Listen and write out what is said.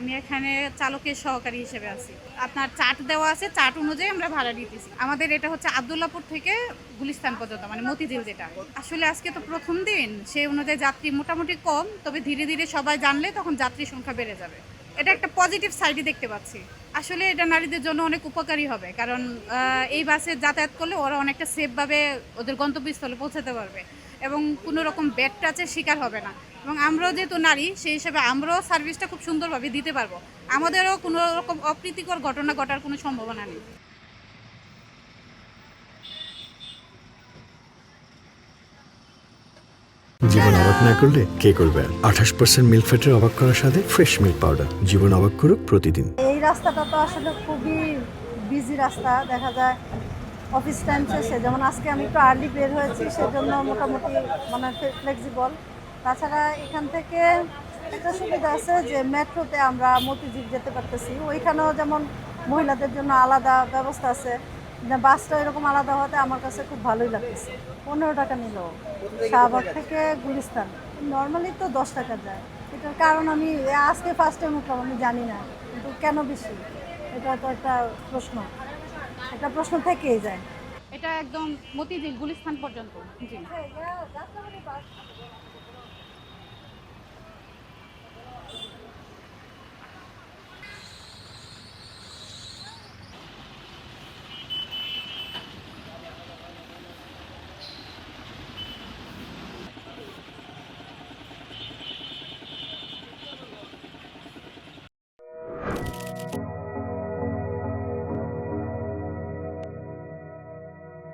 আমি এখানে চালকের সহকারী হিসেবে আছি। আপনার চার্ট দেওয়া আছে, চার্ট অনুযায়ী আমরা ভাড়া দিতেছি। আমাদের এটা হচ্ছে আব্দুল্লাহপুর থেকে গুলিস্তান পর্যন্ত, মানে মতিঝিল যেটা। আসলে আজকে তো প্রথম দিন, সেই অনুযায়ী যাত্রী মোটামুটি কম, তবে ধীরে ধীরে সবাই জানলে তখন যাত্রী সংখ্যা বেড়ে যাবে। এটা একটা পজিটিভ সাইডই দেখতে পাচ্ছি। আসলে এটা নারীদের জন্য অনেক উপকারী হবে, কারণ এই বাসে যাতায়াত করলে ওরা অনেকটা সেফভাবে ওদের গন্তব্যস্থলে পৌঁছাতে পারবে এবং কোনো রকম ব্যাড টাচের শিকার হবে না। এবং আমরাও যেহেতু নারী, সেই হিসাবে আমরাও সার্ভিসটা খুব সুন্দরভাবে দিতে পারবো। আমাদেরও কোনো রকম অপ্রীতিকর ঘটনা ঘটার কোনো সম্ভাবনা নেই। জীবন অবাক না করলে কে করবে? 28% মিল্ক ফ্যাটের অবাক করার সাথে ফ্রেশ মিল্ক পাউডার। জীবন অবাক করুক প্রতিদিন। এই রাস্তাটা তো আসলে খুবই বিজি রাস্তা, দেখা যায় অফিস টাইম শেষে, যেমন আজকে আমি একটু আর্লি বের হয়েছি, সেজন্য মোটামুটি মানে ফ্লেক্সিবল। তাছাড়া এখান থেকে একটা সুবিধা আছে যে মেট্রোতে আমরা মতিঝিল যেতে পারতেছি, ওইখানেও যেমন মহিলাদের জন্য আলাদা ব্যবস্থা আছে। বাসটা এরকম আলাদা হতে আমার কাছে খুব ভালোই লাগতেছে। 15 টাকা নিল শাহবাগ থেকে গুলিস্তান, নর্মালি তো 10 টাকা যায়। এটার কারণ আমি আজকে ফার্স্ট টাইম উঠলাম, আমি জানি না, কিন্তু কেন বেশি, এটা তো একটা প্রশ্ন, একটা প্রশ্ন থেকেই যায়। এটা একদম মতিঝিল গুলিস্তান পর্যন্ত। জি।